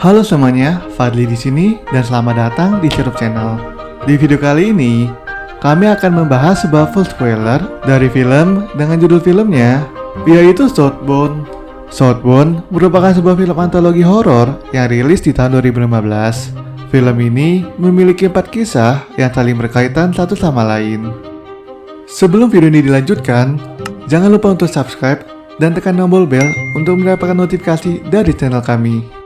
Halo semuanya, Fadli di sini dan selamat datang di Sirup Channel. Di video kali ini, kami akan membahas sebuah full spoiler dari film dengan judul filmnya, yaitu Southbound. Southbound merupakan sebuah film antologi horor yang rilis di tahun 2015. Film ini memiliki 4 kisah yang saling berkaitan satu sama lain. Sebelum video ini dilanjutkan, jangan lupa untuk subscribe dan tekan tombol bel untuk mendapatkan notifikasi dari channel kami.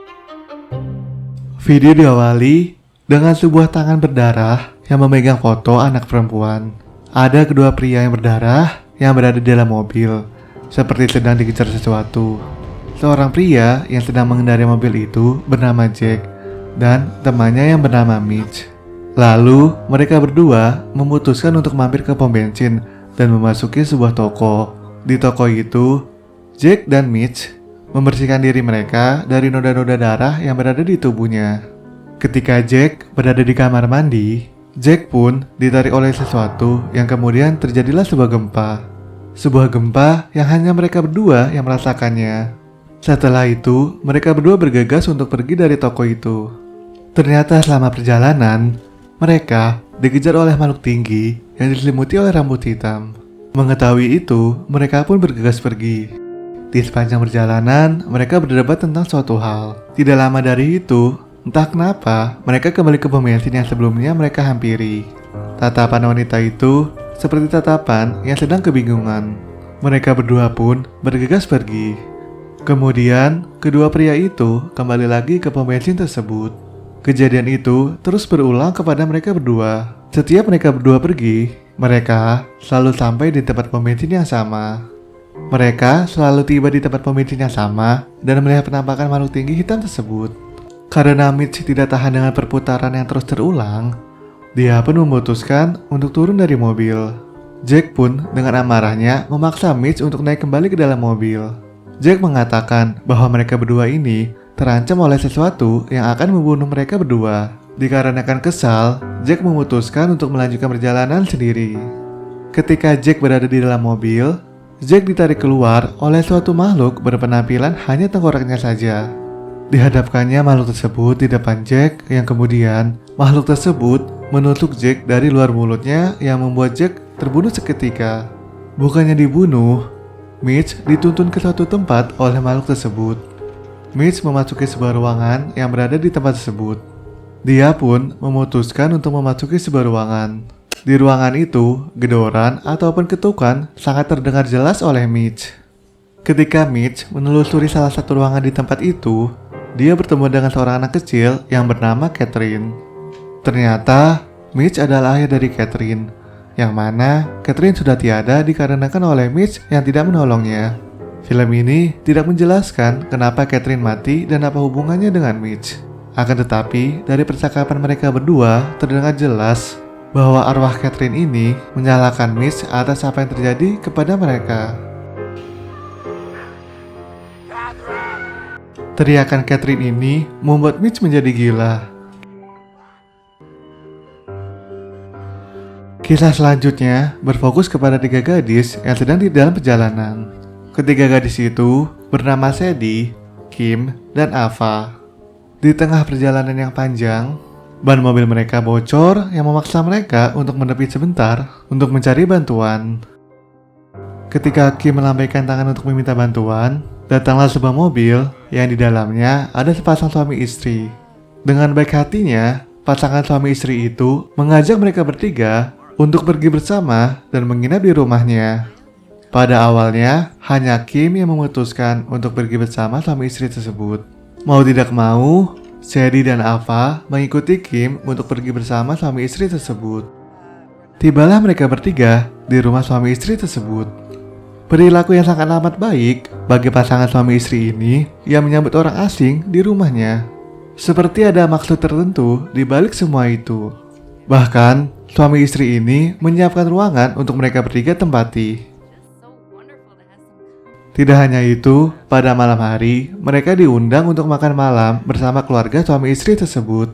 Video diawali dengan sebuah tangan berdarah yang memegang foto anak perempuan. Ada kedua pria yang berdarah yang berada di dalam mobil, seperti sedang dikejar sesuatu. Seorang pria yang sedang mengendarai mobil itu bernama Jack dan temannya yang bernama Mitch. Lalu mereka berdua memutuskan untuk mampir ke pom bensin dan memasuki sebuah toko. Di toko itu, Jack dan Mitch membersihkan diri mereka dari noda-noda darah yang berada di tubuhnya. Ketika Jack berada di kamar mandi, Jack pun ditarik oleh sesuatu yang kemudian terjadilah sebuah gempa. Sebuah gempa yang hanya mereka berdua yang merasakannya. Setelah itu, mereka berdua bergegas untuk pergi dari toko itu. Ternyata selama perjalanan, mereka dikejar oleh makhluk tinggi yang diselimuti oleh rambut hitam. Mengetahui itu, mereka pun bergegas pergi. Di sepanjang perjalanan, mereka berdebat tentang suatu hal. Tidak lama dari itu, entah kenapa, mereka kembali ke pom bensin yang sebelumnya mereka hampiri. Tatapan wanita itu seperti tatapan yang sedang kebingungan. Mereka berdua pun bergegas pergi. Kemudian, kedua pria itu kembali lagi ke pom bensin tersebut. Kejadian itu terus berulang kepada mereka berdua. Setiap mereka berdua pergi, mereka selalu sampai di tempat pom bensin yang sama. Mereka selalu tiba di tempat pom bensin yang sama dan melihat penampakan makhluk tinggi hitam tersebut. Karena Mitch tidak tahan dengan perputaran yang terus terulang, dia pun memutuskan untuk turun dari mobil. Jack pun dengan amarahnya memaksa Mitch untuk naik kembali ke dalam mobil. Jack mengatakan bahwa mereka berdua ini terancam oleh sesuatu yang akan membunuh mereka berdua. Dikarenakan kesal, Jack memutuskan untuk melanjutkan perjalanan sendiri. Ketika Jack berada di dalam mobil, Jack ditarik keluar oleh suatu makhluk berpenampilan hanya tengkoraknya saja. Dihadapkannya makhluk tersebut di depan Jack yang kemudian makhluk tersebut menusuk Jack dari luar mulutnya yang membuat Jack terbunuh seketika. Bukannya dibunuh, Mitch dituntun ke suatu tempat oleh makhluk tersebut. Mitch memasuki sebuah ruangan yang berada di tempat tersebut. Dia pun memutuskan untuk memasuki sebuah ruangan. Di ruangan itu, gedoran ataupun ketukan sangat terdengar jelas oleh Mitch. Ketika Mitch menelusuri salah satu ruangan di tempat itu, dia bertemu dengan seorang anak kecil yang bernama Catherine. Ternyata, Mitch adalah ayah dari Catherine, yang mana Catherine sudah tiada dikarenakan oleh Mitch yang tidak menolongnya. Film ini tidak menjelaskan kenapa Catherine mati dan apa hubungannya dengan Mitch. Akan tetapi, dari percakapan mereka berdua terdengar jelas bahwa arwah Catherine ini menyalahkan Mitch atas apa yang terjadi kepada mereka. Teriakan Catherine ini membuat Mitch menjadi gila. Kisah selanjutnya berfokus kepada 3 gadis yang sedang di dalam perjalanan. Ketiga gadis itu bernama Sadie, Kim, dan Ava. Di tengah perjalanan yang panjang, ban mobil mereka bocor yang memaksa mereka untuk menepi sebentar untuk mencari bantuan. Ketika Kim melambaikan tangan untuk meminta bantuan, datanglah sebuah mobil yang di dalamnya ada sepasang suami istri. Dengan baik hatinya, pasangan suami istri itu mengajak mereka bertiga untuk pergi bersama dan menginap di rumahnya. Pada awalnya, hanya Kim yang memutuskan untuk pergi bersama suami istri tersebut. Mau tidak mau, Sadie dan Ava mengikuti Kim untuk pergi bersama suami istri tersebut. Tibalah mereka bertiga di rumah suami istri tersebut. Perilaku yang sangat amat baik bagi pasangan suami istri ini yang menyambut orang asing di rumahnya. Seperti ada maksud tertentu di balik semua itu. Bahkan, suami istri ini menyiapkan ruangan untuk mereka bertiga tempati. Tidak hanya itu, pada malam hari, mereka diundang untuk makan malam bersama keluarga suami istri tersebut.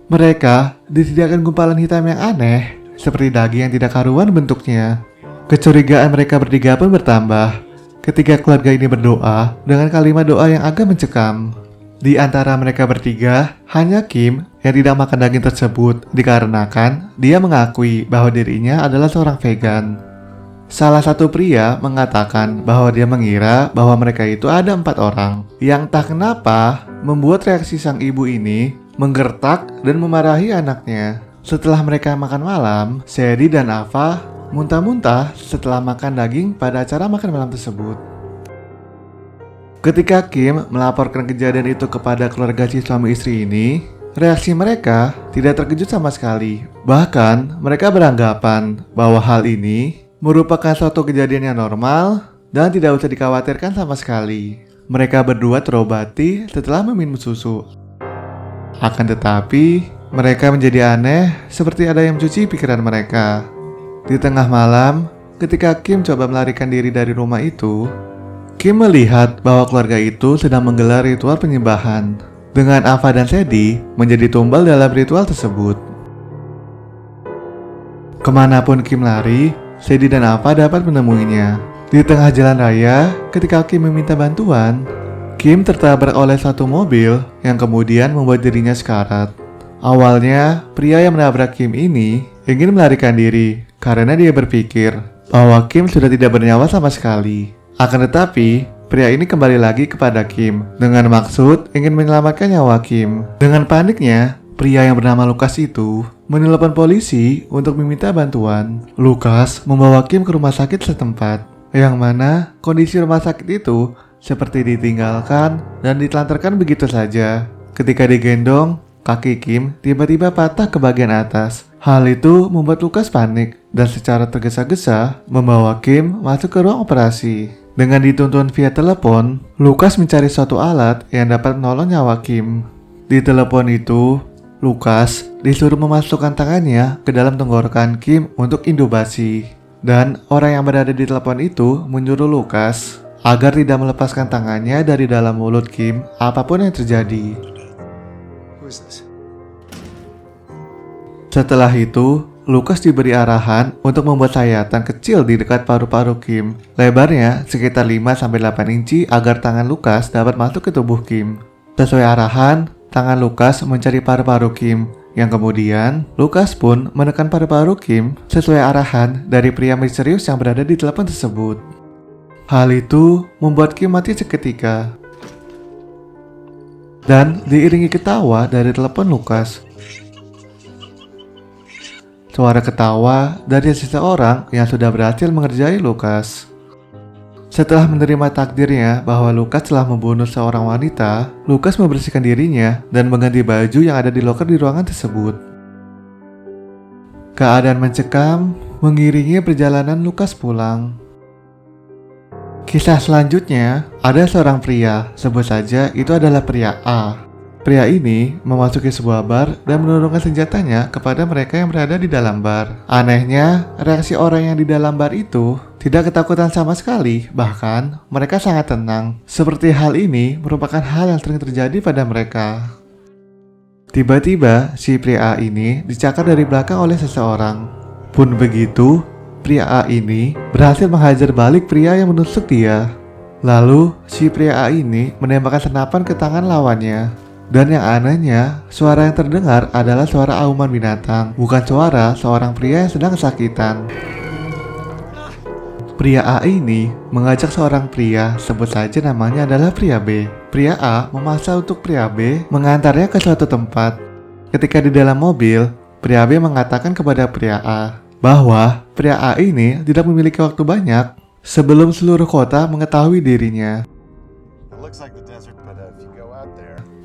Mereka disediakan gumpalan hitam yang aneh, seperti daging yang tidak karuan bentuknya. Kecurigaan mereka bertiga pun bertambah ketika keluarga ini berdoa dengan kalimat doa yang agak mencekam. Di antara mereka bertiga, hanya Kim yang tidak makan daging tersebut dikarenakan dia mengakui bahwa dirinya adalah seorang vegan. Salah satu pria mengatakan bahwa dia mengira bahwa mereka itu ada 4 orang, yang tak kenapa membuat reaksi sang ibu ini menggertak dan memarahi anaknya. Setelah mereka makan malam, Sadie dan Ava muntah-muntah setelah makan daging pada acara makan malam tersebut. Ketika Kim melaporkan kejadian itu kepada keluarga si suami istri ini, reaksi mereka tidak terkejut sama sekali. Bahkan mereka beranggapan bahwa hal ini merupakan suatu kejadian yang normal dan tidak usah dikhawatirkan sama sekali. Mereka berdua terobati setelah meminum susu. Akan tetapi, mereka menjadi aneh seperti ada yang mencuci pikiran mereka. Di tengah malam, ketika Kim coba melarikan diri dari rumah itu, Kim melihat bahwa keluarga itu sedang menggelar ritual penyembahan, dengan Ava dan Sadie menjadi tumbal dalam ritual tersebut. Kemanapun Kim lari, Sadie dan Ava dapat menemuinya. Di tengah jalan raya, ketika Kim meminta bantuan, Kim tertabrak oleh satu mobil yang kemudian membuat dirinya sekarat. Awalnya, pria yang menabrak Kim ini ingin melarikan diri karena dia berpikir bahwa Kim sudah tidak bernyawa sama sekali. Akan tetapi, pria ini kembali lagi kepada Kim dengan maksud ingin menyelamatkan nyawa Kim. Dengan paniknya, pria yang bernama Lukas itu menelpon polisi untuk meminta bantuan. Lukas membawa Kim ke rumah sakit setempat, yang mana kondisi rumah sakit itu seperti ditinggalkan dan ditelantarkan begitu saja. Ketika digendong, kaki Kim tiba-tiba patah ke bagian atas. Hal itu membuat Lukas panik dan secara tergesa-gesa membawa Kim masuk ke ruang operasi. Dengan dituntun via telepon, Lukas mencari suatu alat yang dapat menolong nyawa Kim. Di telepon itu, Lukas disuruh memasukkan tangannya ke dalam tenggorokan Kim untuk intubasi. Dan orang yang berada di telepon itu menyuruh Lukas agar tidak melepaskan tangannya dari dalam mulut Kim apapun yang terjadi. Setelah itu, Lukas diberi arahan untuk membuat sayatan kecil di dekat paru-paru Kim. Lebarnya sekitar 5-8 inci agar tangan Lukas dapat masuk ke tubuh Kim. Sesuai arahan, tangan Lukas mencari paru-paru Kim. Yang kemudian, Lukas pun menekan paru-paru Kim sesuai arahan dari pria misterius yang berada di telepon tersebut. Hal itu membuat Kim mati seketika. Dan diiringi ketawa dari telepon Lukas. Suara ketawa dari seseorang yang sudah berhasil mengerjai Lukas. Setelah menerima takdirnya bahwa Lukas telah membunuh seorang wanita, Lukas membersihkan dirinya dan mengganti baju yang ada di loker di ruangan tersebut. Keadaan mencekam mengiringi perjalanan Lukas pulang. Kisah selanjutnya, ada seorang pria, sebut saja itu adalah pria A. Pria ini memasuki sebuah bar dan menurunkan senjatanya kepada mereka yang berada di dalam bar. Anehnya, reaksi orang yang di dalam bar itu tidak ketakutan sama sekali, bahkan mereka sangat tenang. Seperti hal ini merupakan hal yang sering terjadi pada mereka. Tiba-tiba, si pria A ini dicakar dari belakang oleh seseorang. Pun begitu, pria A ini berhasil menghajar balik pria yang menusuk dia. Lalu, si pria A ini menembakkan senapan ke tangan lawannya. Dan yang anehnya, suara yang terdengar adalah suara auman binatang, bukan suara seorang pria yang sedang kesakitan. Pria A ini mengajak seorang pria, sebut saja namanya adalah pria B. Pria A memaksa untuk pria B mengantarnya ke suatu tempat. Ketika di dalam mobil, pria B mengatakan kepada pria A bahwa pria A ini tidak memiliki waktu banyak sebelum seluruh kota mengetahui dirinya.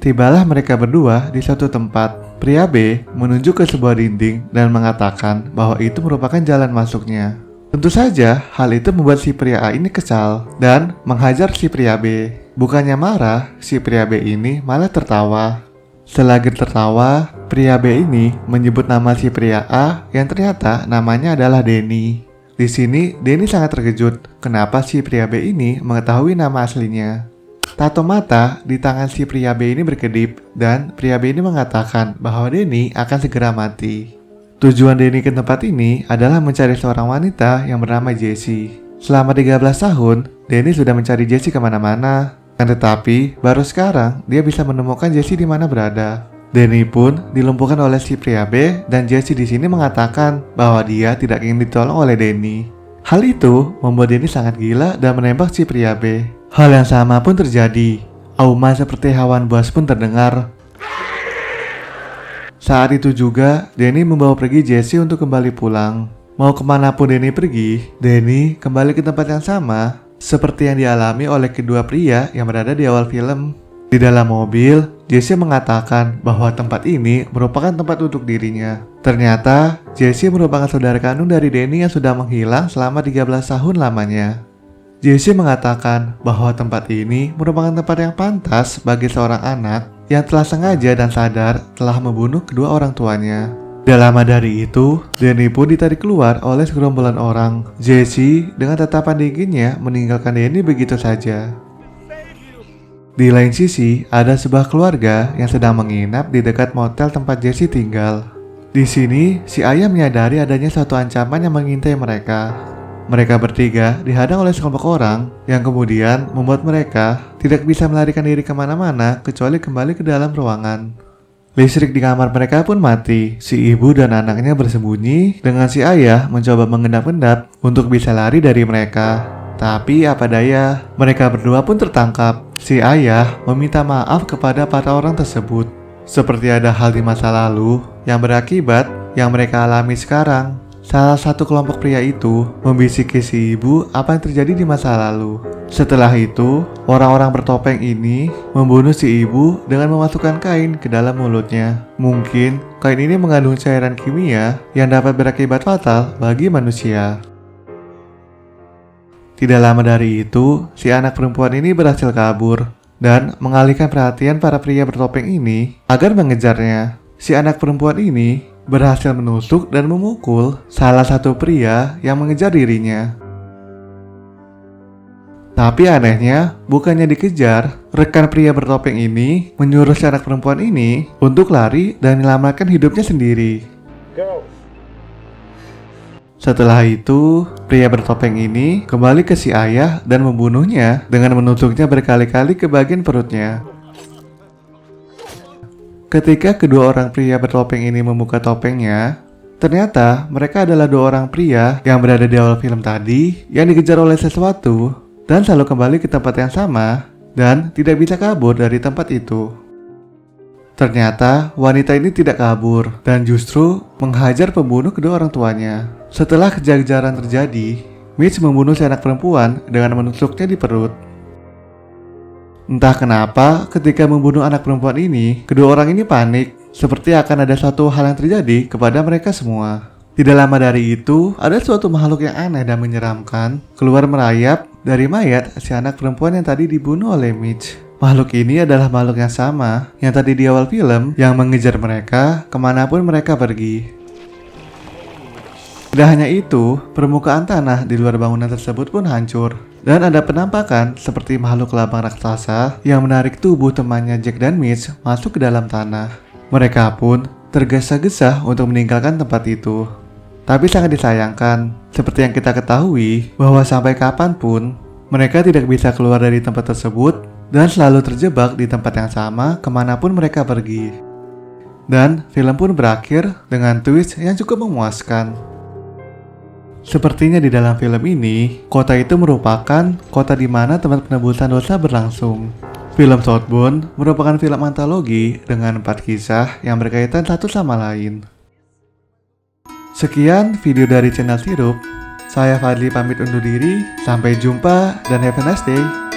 Tibalah mereka berdua di suatu tempat. Pria B menunjuk ke sebuah dinding dan mengatakan bahwa itu merupakan jalan masuknya. Tentu saja, hal itu membuat si pria A ini kesal dan menghajar si pria B. Bukannya marah, si pria B ini malah tertawa. Selagi tertawa, pria B ini menyebut nama si pria A yang ternyata namanya adalah Denny. Di sini, Denny sangat terkejut kenapa si pria B ini mengetahui nama aslinya. Tato mata di tangan si pria B ini berkedip dan pria B ini mengatakan bahwa Denny akan segera mati. Tujuan Denny ke tempat ini adalah mencari seorang wanita yang bernama Jessie. Selama 13 tahun, Denny sudah mencari Jessie kemana-mana, Tetapi baru sekarang dia bisa menemukan Jesse di mana berada. Danny pun dilumpuhkan oleh si pria B dan Jesse di sini mengatakan bahwa dia tidak ingin ditolong oleh Danny. Hal itu membuat Danny sangat gila dan menembak si pria B. Hal yang sama pun terjadi. Auma seperti hewan buas pun terdengar. Saat itu juga Danny membawa pergi Jesse untuk kembali pulang. Mau kemanapun Danny pergi, Danny kembali ke tempat yang sama seperti yang dialami oleh kedua pria yang berada di awal film. Di dalam mobil, Jesse mengatakan bahwa tempat ini merupakan tempat untuk dirinya. Ternyata, Jesse merupakan saudara kandung dari Danny yang sudah menghilang selama 13 tahun lamanya. Jesse mengatakan bahwa tempat ini merupakan tempat yang pantas bagi seorang anak yang telah sengaja dan sadar telah membunuh kedua orang tuanya. Tak lama dari itu, Danny pun ditarik keluar oleh segerombolan orang. Jesse dengan tatapan dinginnya meninggalkan Danny begitu saja. Di lain sisi, ada sebuah keluarga yang sedang menginap di dekat motel tempat Jesse tinggal. Di sini, si ayah menyadari adanya suatu ancaman yang mengintai mereka. Mereka bertiga dihadang oleh sekelompok orang yang kemudian membuat mereka tidak bisa melarikan diri kemana-mana kecuali kembali ke dalam ruangan. Listrik di kamar mereka pun mati. Si ibu dan anaknya bersembunyi dengan si ayah mencoba mengendap-endap untuk bisa lari dari mereka. Tapi apa daya, mereka berdua pun tertangkap. Si ayah meminta maaf kepada para orang tersebut. Seperti ada hal di masa lalu yang berakibat yang mereka alami sekarang. Salah satu kelompok pria itu membisiki si ibu apa yang terjadi di masa lalu. Setelah itu, orang-orang bertopeng ini membunuh si ibu dengan memasukkan kain ke dalam mulutnya. Mungkin kain ini mengandung cairan kimia yang dapat berakibat fatal bagi manusia. Tidak lama dari itu, si anak perempuan ini berhasil kabur dan mengalihkan perhatian para pria bertopeng ini agar mengejarnya. Si anak perempuan ini berhasil menusuk dan memukul salah satu pria yang mengejar dirinya. Tapi anehnya, bukannya dikejar, rekan pria bertopeng ini menyuruh si anak perempuan ini untuk lari dan menyelamatkan hidupnya sendiri. Setelah itu, pria bertopeng ini kembali ke si ayah dan membunuhnya dengan menusuknya berkali-kali ke bagian perutnya. Ketika kedua orang pria bertopeng ini membuka topengnya, ternyata mereka adalah dua orang pria yang berada di awal film tadi yang dikejar oleh sesuatu dan selalu kembali ke tempat yang sama dan tidak bisa kabur dari tempat itu. Ternyata wanita ini tidak kabur dan justru menghajar pembunuh kedua orang tuanya. Setelah kejar-kejaran terjadi, Mitch membunuh si anak perempuan dengan menusuknya di perut. Entah kenapa ketika membunuh anak perempuan ini, kedua orang ini panik, seperti akan ada suatu hal yang terjadi kepada mereka semua. Tidak lama dari itu, ada suatu makhluk yang aneh dan menyeramkan keluar merayap dari mayat si anak perempuan yang tadi dibunuh oleh Mitch. Makhluk ini adalah makhluk yang sama yang tadi di awal film yang mengejar mereka kemanapun mereka pergi. Tidak hanya itu, permukaan tanah di luar bangunan tersebut pun hancur. Dan ada penampakan seperti makhluk lambang raksasa yang menarik tubuh temannya Jack dan Mitch masuk ke dalam tanah. Mereka pun tergesa-gesa untuk meninggalkan tempat itu. Tapi sangat disayangkan, seperti yang kita ketahui bahwa sampai kapanpun mereka tidak bisa keluar dari tempat tersebut dan selalu terjebak di tempat yang sama kemanapun mereka pergi. Dan film pun berakhir dengan twist yang cukup memuaskan. Sepertinya di dalam film ini, kota itu merupakan kota di mana tempat penebusan dosa berlangsung. Film Southbound merupakan film antologi dengan 4 kisah yang berkaitan satu sama lain. Sekian video dari channel Sirup. Saya Fadli pamit undur diri. Sampai jumpa dan have a nice day.